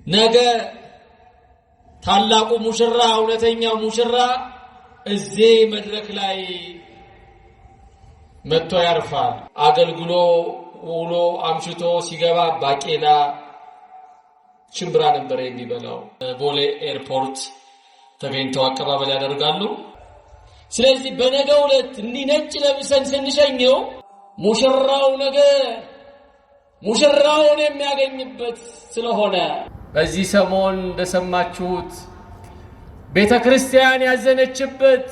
ነገ ታላቁ ሙሽራ እውነተኛው ሙሽራ እዚህ መድረክ ላይ መጥቶ ያርፋል። አገልግሎ ውሎ አምሽቶ ሲገባ ባቄላ ሽምብራ ነበር የሚበላው። ቦሌ ኤርፖርት ተገኝተው አቀባበል ያደርጋሉ። ስለዚህ በነገው ዕለት ነጭ ለብሰን ስንሸኘው ሙሽራው ነገ ሙሽራውን የሚያገኝበት ስለሆነ በዚህ ሰሞን እንደሰማችሁት ቤተክርስቲያን ያዘነችበት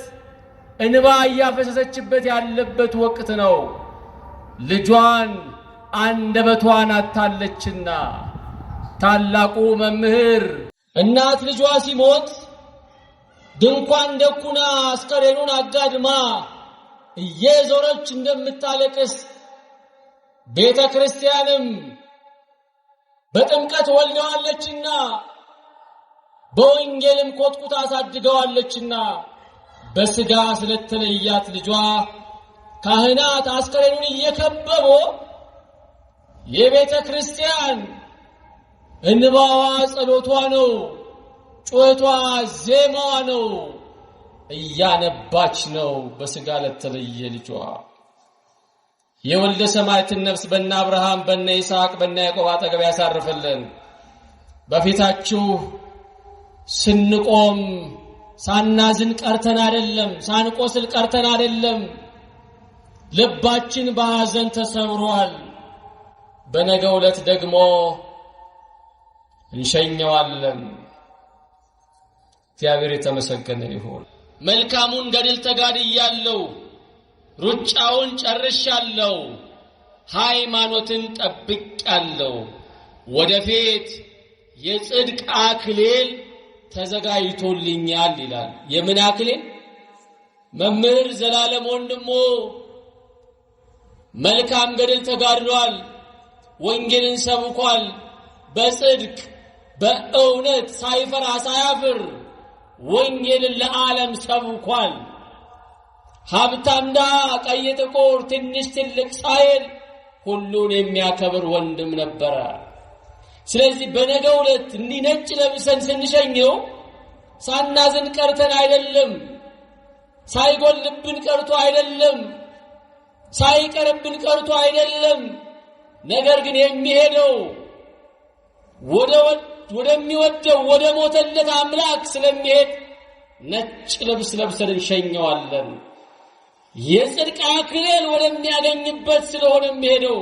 እንባ ያፈሰሰችበት ያለበት ወቅት ነው። ልጇን አንደበቷን አታለችና ታላቁ መምህር እናት ልጇ ሲሞት ድንኳን ደኩና አስከሬኑን አጋድማ እየዞረች እንደምታለቅስ ቤተክርስቲያንም በጥምቀት ወልደዋለችና በወንጌልም ኮትኩታ አሳድገዋለችና በስጋ ስለተለያት ልጇ ካህናት አስከሬኑን እየከበቡ የቤተ ክርስቲያን እንባዋ ጸሎቷ ነው፣ ጩኸቷ ዜማዋ ነው፣ እያነባች ነው በስጋ ለተለየ ልጇ። የወልደ ሰማዕትን ነፍስ በእነ አብርሃም በእነ ይስሐቅ በእነ ያዕቆብ አጠገብ ያሳርፍልን። በፊታችሁ ስንቆም ሳናዝን ቀርተን አይደለም፣ ሳንቆስል ቀርተን አይደለም። ልባችን በሐዘን ተሰብሯል። በነገው ዕለት ደግሞ እንሸኘዋለን። እግዚአብሔር የተመሰገነ ይሁን። መልካሙን ገድል ተጋድያለሁ፣ ሩጫውን ጨርሻለሁ፣ ሃይማኖትን ጠብቄያለሁ፣ ወደፊት የጽድቅ አክሊል ተዘጋጅቶልኛል ይላል። የምን አክሊል? መምህር ዘላለም ወንድሙ መልካም ገድል ተጋድሏል፣ ወንጌልን ሰብኳል፣ በጽድቅ በእውነት ሳይፈራ ሳያፍር ወንጌልን ለዓለም ሰብኳል። ሀብታም ድሃ፣ ቀይ ጥቁር፣ ትንሽ ትልቅ ሳይል ሁሉን የሚያከብር ወንድም ነበረ። ስለዚህ በነገው ዕለት ነጭ ለብሰን ስንሸኘው ሳናዝን ቀርተን አይደለም፣ ሳይጎልብን ቀርቶ አይደለም፣ ሳይቀርብን ቀርቶ አይደለም። ነገር ግን የሚሄደው ወደሚወደው ወደ ሞተለት አምላክ ስለሚሄድ ነጭ ልብስ ለብሰን እንሸኘዋለን። የጽድቅ አክሊል ወደሚያገኝበት ስለሆነ የሚሄደው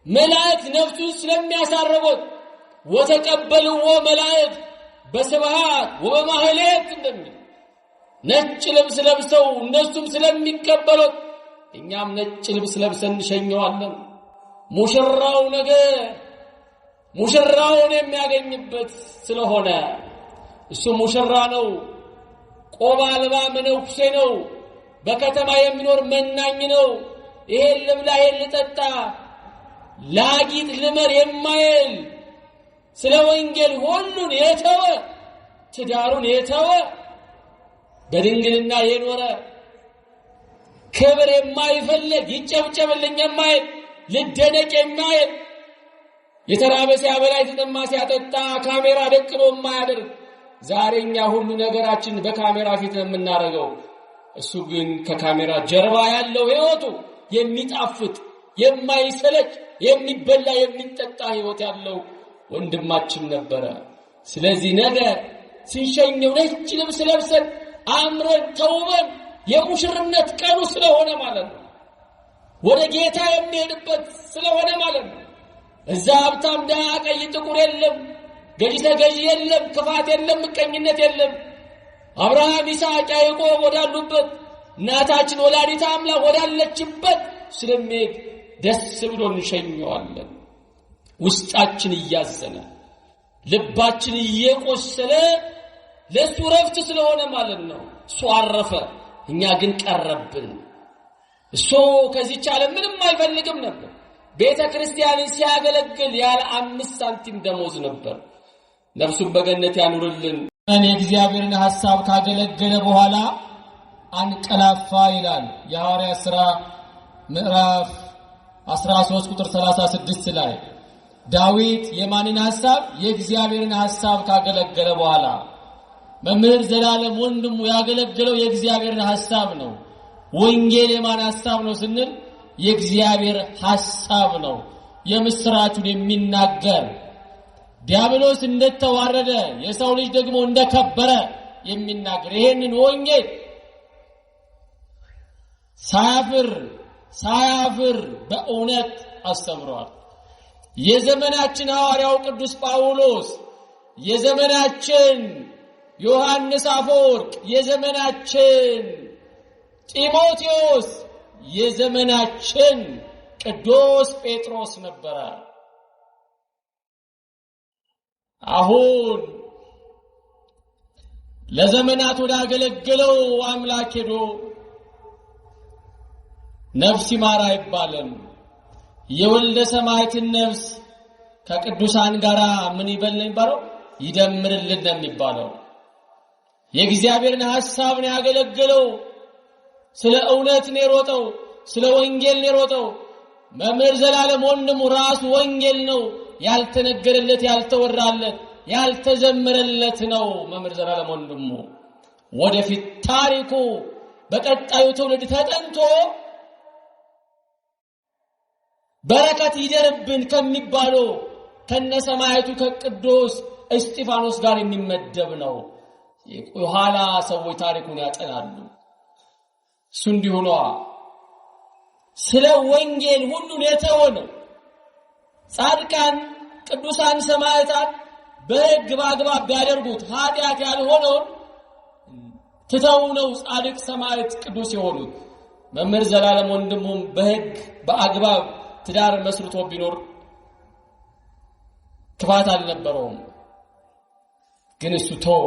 መላእክት ነፍሱን ስለሚያሳርጉት ወተቀበልዎ መላእክት በስብሐት ወበማህሌት እንደሚል ነጭ ልብስ ለብሰው እነሱም ስለሚቀበሉት እኛም ነጭ ልብስ ለብሰን እንሸኘዋለን። ሙሽራው ነገ ሙሽራውን የሚያገኝበት ስለሆነ እሱ ሙሽራ ነው። ቆብ አልባ መነኩሴ ነው። በከተማ የሚኖር መናኝ ነው። ይሄን ልብላ ይሄን ልጠጣ ላጊጥ ልመር የማይል ስለ ወንጌል ሁሉን የተወ ትዳሩን የተወ በድንግልና የኖረ ክብር የማይፈልግ ይጨብጨብልኝ የማይል ልደነቅ የማይል የተራበ ሲያበላ የተጠማ ሲያጠጣ ካሜራ ደቅኖ የማያደርግ ዛሬኛ ሁሉ ነገራችን በካሜራ ፊት ነው የምናደርገው። እሱ ግን ከካሜራ ጀርባ ያለው ሕይወቱ የሚጣፍጥ የማይሰለች የሚበላ የሚጠጣ ሕይወት ያለው ወንድማችን ነበረ። ስለዚህ ነገ ስንሸኘው ነጭ ልብስ ለብሰን አምረን ተውበን የሙሽርነት ቀኑ ስለሆነ ማለት ነው፣ ወደ ጌታ የሚሄድበት ስለሆነ ማለት ነው። እዛ ሀብታም ድሃ፣ ቀይ ጥቁር የለም፣ ገዢ ተገዢ የለም፣ ክፋት የለም፣ ምቀኝነት የለም። አብርሃም ይስሐቅ ያዕቆብ ወዳሉበት እናታችን ወላዲተ አምላክ ወዳለችበት ስለሚሄድ ደስ ብሎ እንሸኘዋለን። ውስጣችን እያዘነ ልባችን እየቆሰለ ለሱ ረፍት ስለሆነ ማለት ነው። እሱ አረፈ፣ እኛ ግን ቀረብን። እሱ ከዚህች ዓለም ምንም አይፈልግም ነበር። ቤተ ክርስቲያንን ሲያገለግል ያለ 5 ሳንቲም ደሞዝ ነበር። ነፍሱን በገነት ያኑርልን። የእግዚአብሔርን ሐሳብ ካገለገለ በኋላ አንቀላፋ ይላል የሐዋርያት ሥራ ምዕራፍ 13 ቁጥር 36 ላይ ዳዊት የማንን ሐሳብ? የእግዚአብሔርን ሐሳብ ካገለገለ በኋላ መምህር ዘላለም ወንድሙ ያገለገለው የእግዚአብሔርን ሐሳብ ነው። ወንጌል የማን ሐሳብ ነው ስንል የእግዚአብሔር ሐሳብ ነው። የምስራቹን የሚናገር ዲያብሎስ እንደተዋረደ የሰው ልጅ ደግሞ እንደከበረ የሚናገር ይሄንን ወንጌል ሳያፍር በእውነት አስተምሯል። የዘመናችን ሐዋርያው ቅዱስ ጳውሎስ፣ የዘመናችን ዮሐንስ አፈወርቅ፣ የዘመናችን ጢሞቴዎስ፣ የዘመናችን ቅዱስ ጴጥሮስ ነበረ። አሁን ለዘመናት ወዳገለገለው አምላክ ሄዶ ነፍስ ይማር አይባልም። የወልደ ሰማዕትን ነፍስ ከቅዱሳን ጋር ምን ይበል ነው የሚባለው? ይደምርልን ነው የሚባለው። የእግዚአብሔርን ሐሳብ ነው ያገለገለው። ስለ እውነት ነው የሮጠው፣ ስለ ወንጌል ነው የሮጠው። መምህር ዘላለም ወንድሙ ራሱ ወንጌል ነው። ያልተነገረለት፣ ያልተወራለት፣ ያልተዘመረለት ነው መምህር ዘላለም ወንድሙ። ወደፊት ታሪኩ በቀጣዩ ትውልድ ተጠንቶ በረከት ይደርብን ከሚባለው ከነሰማዕቱ ከቅዱስ እስጢፋኖስ ጋር የሚመደብ ነው። የኋላ ሰዎች ታሪኩን ያጠናሉ። እሱ እንዲሁ ነው። ስለ ወንጌል ሁሉን የተወነ ጻድቃን ቅዱሳን ሰማዕታት በሕግ በአግባብ ቢያደርጉት ኃጢአት ያልሆነውን ትተው ነው ጻድቅ ሰማዕት ቅዱስ የሆኑት። መምህር ዘላለም ወንድሙም በሕግ በአግባብ ትዳር መስርቶ ቢኖር ክፋት አልነበረውም። ግን እሱ ተወ።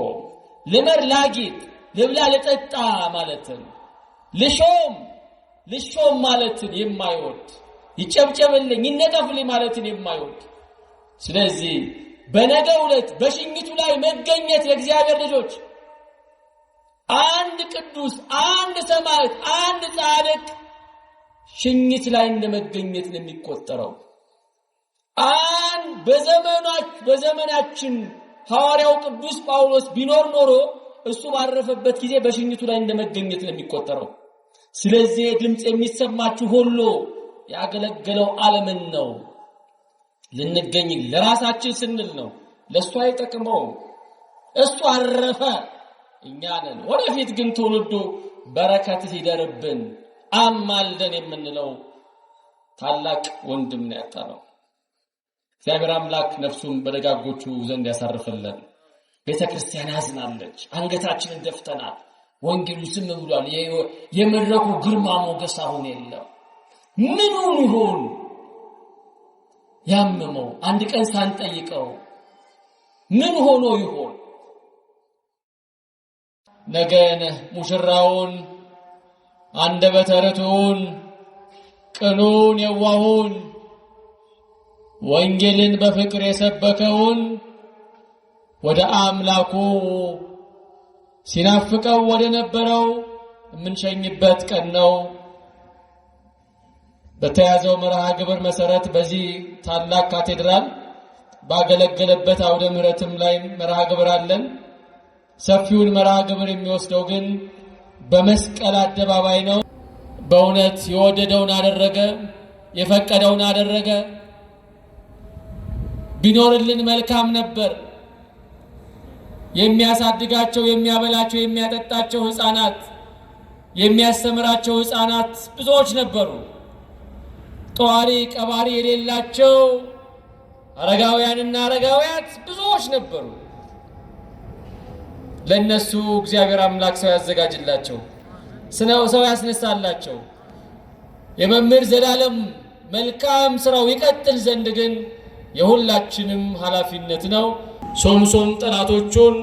ልመር ላጊጥ ልብላ ልጠጣ ማለትን ልሾም ማለትን የማይወድ ይጨብጨብልኝ ይነቀፍልኝ ማለትን የማይወድ ስለዚህ በነገው ዕለት በሽኝቱ ላይ መገኘት ለእግዚአብሔር ልጆች አንድ ቅዱስ፣ አንድ ሰማዕት፣ አንድ ጻድቅ ሽኝት ላይ እንደመገኘት ነው የሚቆጠረው። በዘመናችን ሐዋርያው ቅዱስ ጳውሎስ ቢኖር ኖሮ እሱ ባረፈበት ጊዜ በሽኝቱ ላይ እንደመገኘት ነው የሚቆጠረው። ስለዚህ ድምጽ የሚሰማችሁ ሁሉ ያገለገለው ዓለምን ነው። ልንገኝ ለራሳችን ስንል ነው። ለሱ አይጠቅመው። እሱ አረፈ፣ እኛ ነን። ወደፊት ግን ትውልዱ በረከት ሲደርብን አማልደን የምንለው ታላቅ ወንድም ነው ያጣነው። እግዚአብሔር አምላክ ነፍሱን በደጋጎቹ ዘንድ ያሳርፈልን። ቤተክርስቲያን ያዝናለች፣ አንገታችንን ደፍተናል። ወንጌሉ ዝም ብሏል። የመድረኩ ግርማ ሞገስ አሁን የለም። ምኑን ይሆን ያመመው? አንድ ቀን ሳንጠይቀው ምን ሆኖ ይሆን? ነገን ሙሽራውን አንደበተ ርቱዕን ቅኑን የዋሁን ወንጌልን በፍቅር የሰበከውን ወደ አምላኩ ሲናፍቀው ወደ ነበረው የምንሸኝበት ቀን ነው። በተያዘው መርሃ ግብር መሰረት በዚህ ታላቅ ካቴድራል ባገለገለበት አውደ ምሕረትም ላይ መርሃ ግብር አለን። ሰፊውን መርሃ ግብር የሚወስደው ግን በመስቀል አደባባይ ነው። በእውነት የወደደውን አደረገ፣ የፈቀደውን አደረገ። ቢኖርልን መልካም ነበር። የሚያሳድጋቸው፣ የሚያበላቸው፣ የሚያጠጣቸው ሕፃናት፣ የሚያስተምራቸው ሕፃናት ብዙዎች ነበሩ። ጧሪ ቀባሪ የሌላቸው አረጋውያንና አረጋውያት ብዙዎች ነበሩ። ለነሱ እግዚአብሔር አምላክ ሰው ያዘጋጅላቸው፣ ሰው ያስነሳላቸው። የመምህር ዘላለም መልካም ስራው ይቀጥል ዘንድ ግን የሁላችንም ኃላፊነት ነው። ሶምሶን ጠላቶቹን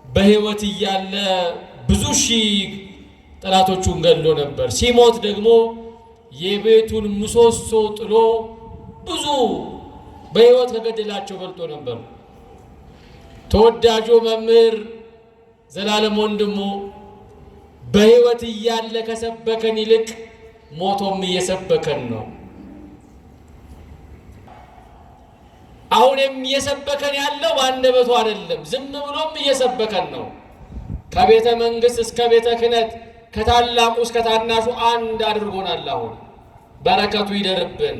በሕይወት እያለ ብዙ ሺህ ጠላቶቹን ገድሎ ነበር። ሲሞት ደግሞ የቤቱን ምሰሶ ጥሎ ብዙ በሕይወት ከገደላቸው በልጦ ነበር። ተወዳጁ መምህር ዘላለም ወንድሙ በሕይወት እያለ ከሰበከን ይልቅ ሞቶም እየሰበከን ነው። አሁንም እየሰበከን ያለው በአንደበቱ አይደለም፣ ዝም ብሎም እየሰበከን ነው። ከቤተ መንግስት እስከ ቤተ ክህነት ከታላቁ እስከ ታናሹ አንድ አድርጎናል። አሁን በረከቱ ይደርብን፣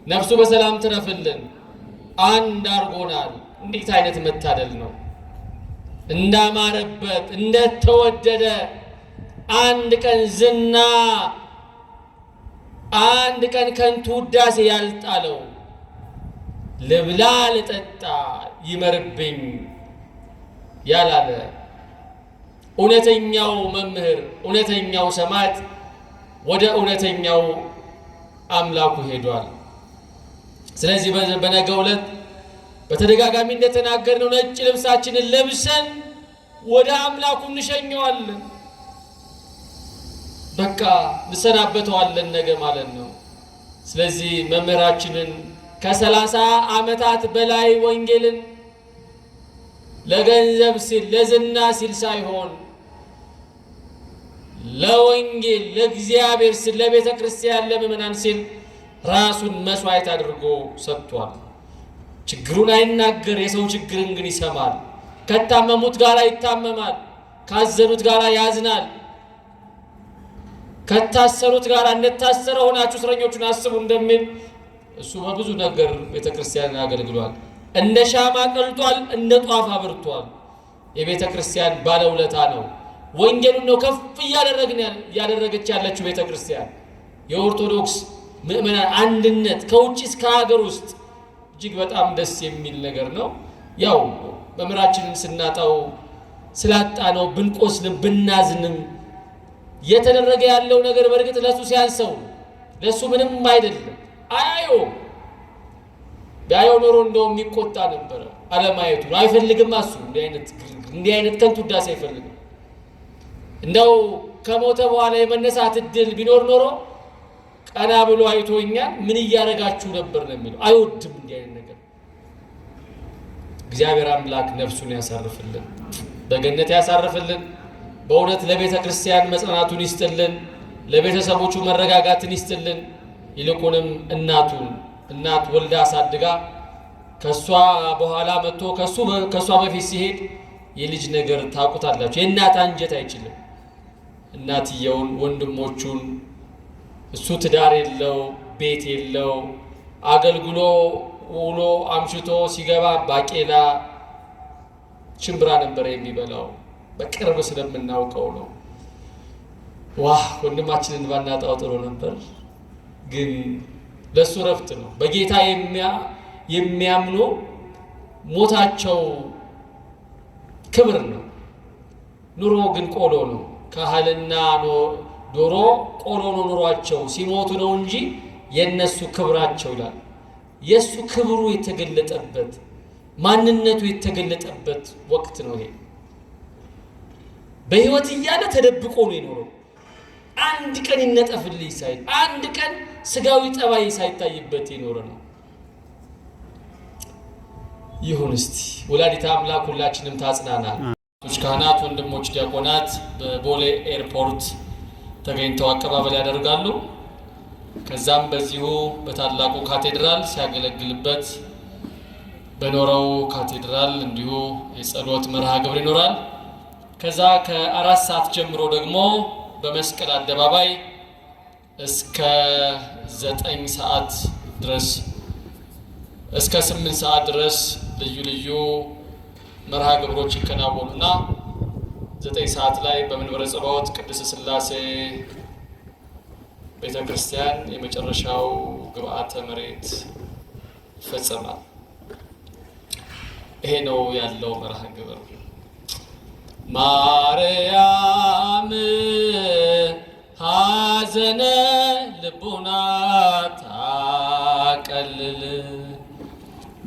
ነፍሱ በሰላም ትረፍልን። አንድ አድርጎናል። እንዴት አይነት መታደል ነው! እንዳማረበት እንደተወደደ አንድ ቀን ዝና አንድ ቀን ከንቱ ውዳሴ ያልጣለው ልብላ ልጠጣ ይመርብኝ ያላለ እውነተኛው መምህር እውነተኛው ሰማዕት ወደ እውነተኛው አምላኩ ሄዷል። ስለዚህ በነገው ዕለት በተደጋጋሚ እንደተናገርነው ነጭ ልብሳችንን ለብሰን ወደ አምላኩ እንሸኘዋለን። በቃ እንሰናበተዋለን ነገ ማለት ነው። ስለዚህ መምህራችንን ከ30 ዓመታት በላይ ወንጌልን ለገንዘብ ሲል ለዝና ሲል ሳይሆን ለወንጌል ለእግዚአብሔር ሲል ለቤተ ክርስቲያን ለምእመናን ሲል ራሱን መስዋዕት አድርጎ ሰጥቷል። ችግሩን አይናገር፣ የሰው ችግርን ግን ይሰማል። ከታመሙት ጋር ይታመማል፣ ካዘኑት ጋር ያዝናል። ከታሰሩት ጋር እንደታሰረ ሆናችሁ እስረኞቹን አስቡ እንደሚል እሱ በብዙ ነገር ቤተ ክርስቲያንን አገልግሏል። እንደ ሻማ ቀልጧል፣ እንደ ጧፍ አብርቷል። የቤተ ክርስቲያን ባለውለታ ነው። ወንጌሉን ነው ከፍ እያደረገች ያለችው ቤተ ክርስቲያን። የኦርቶዶክስ ምእመናን አንድነት ከውጭ እስከ ሀገር ውስጥ እጅግ በጣም ደስ የሚል ነገር ነው። ያው መምህራችንን ስናጣው ስላጣነው ብንቆስልም ብናዝንም እየተደረገ ያለው ነገር በእርግጥ ለሱ ሲያንሰው ለሱ ምንም አይደለም። አያየውም። ቢያየው ኖሮ እንደውም የሚቆጣ ነበረ። አለማየቱ አይፈልግም። እሱ እንዲህ አይነት ከንቱ ውዳሴ አይፈልግም። እንደው ከሞተ በኋላ የመነሳት እድል ቢኖር ኖሮ ቀና ብሎ አይቶኛል ምን እያደረጋችሁ ነበር ነው የሚለው። አይወድም እንዲህ አይነት ነገር። እግዚአብሔር አምላክ ነፍሱን ያሳርፍልን፣ በገነት ያሳርፍልን። በእውነት ለቤተ ክርስቲያን መጽናናቱን ይስጥልን፣ ለቤተሰቦቹ መረጋጋትን ይስጥልን። ይልቁንም እናት ወልዳ አሳድጋ ከሷ በኋላ መጥቶ ከሷ በፊት ሲሄድ የልጅ ነገር ታውቁታላችሁ። የእናት አንጀት አይችልም። እናትየውን ወንድሞቹን እሱ ትዳር የለው ቤት የለው አገልግሎ ውሎ አምሽቶ ሲገባ ባቄላ ሽምብራ ነበር የሚበላው። በቅርብ ስለምናውቀው ነው። ወንድማችንን ባናጣው ጥሩ ነበር፣ ግን ለሱ ረፍት ነው። በጌታ የሚያምኑ ሞታቸው ክብር ነው። ኑሮ ግን ቆሎ ነው። ካህልና ዶሮ ቆሎ ነው ኑሯቸው። ሲሞቱ ነው እንጂ የነሱ ክብራቸው ይላል። የሱ ክብሩ የተገለጠበት ማንነቱ የተገለጠበት ወቅት ነው ይሄ። በህይወት እያለ ተደብቆ ነው የኖረው። አንድ ቀን ይነጠፍልኝ ሳይል አንድ ቀን ስጋዊ ጠባይ ሳይታይበት የኖረ ነው። ይሁን እስቲ ወላዲተ አምላክ ሁላችንም ታጽናናል። ካህናት፣ ወንድሞች፣ ዲያቆናት በቦሌ ኤርፖርት ተገኝተው አቀባበል ያደርጋሉ። ከዛም በዚሁ በታላቁ ካቴድራል ሲያገለግልበት በኖረው ካቴድራል እንዲሁ የጸሎት መርሃ ግብር ይኖራል። ከዛ ከ4 ሰዓት ጀምሮ ደግሞ በመስቀል አደባባይ እስከ 9 ሰዓት ድረስ እስከ 8 ሰዓት ድረስ ልዩ ልዩ መርሃ ግብሮች ይከናወኑና 9 ሰዓት ላይ በመንበረ ጸባዖት ቅድስት ሥላሴ ቤተ ክርስቲያን የመጨረሻው ግብአተ መሬት ይፈጸማል። ይሄ ነው ያለው መርሃ ግብር። ማርያም ሐዘነ ልቡና ታቀልል፣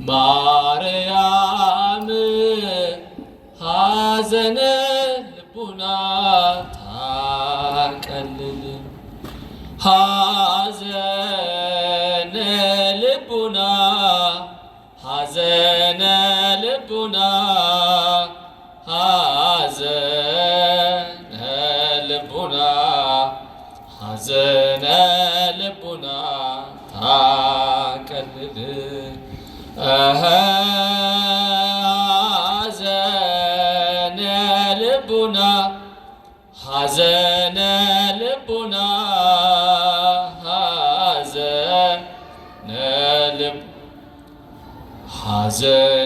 ማርያም ሐዘነ ልቡና ታቀልል፣ ሐዘነ ልቡና ሐዘነ ልቡና ሐዘነ ልቡና ሐዘነ ልቡና ታቀልል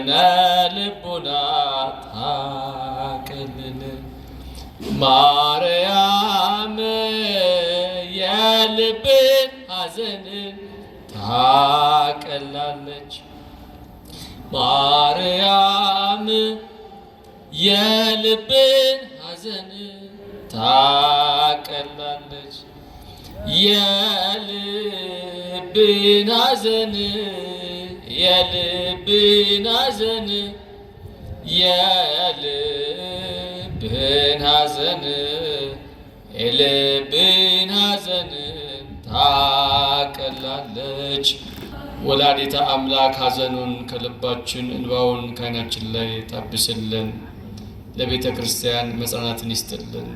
ሐዘነ ልቡና ታቀልል ማርያም የልብን ሐዘን ታቀላለች። ማርያም የልብን ሐዘን ታቀላለች። የልብን ሐዘን የልብን ሐዘን የልብን ሐዘን የልብን ሐዘን ታቀላለች። ወላዲተ አምላክ ሐዘኑን ከልባችን እንባውን ከዓይናችን ላይ ታብስልን። ለቤተ ክርስቲያን መጽናናትን ይስጥልን።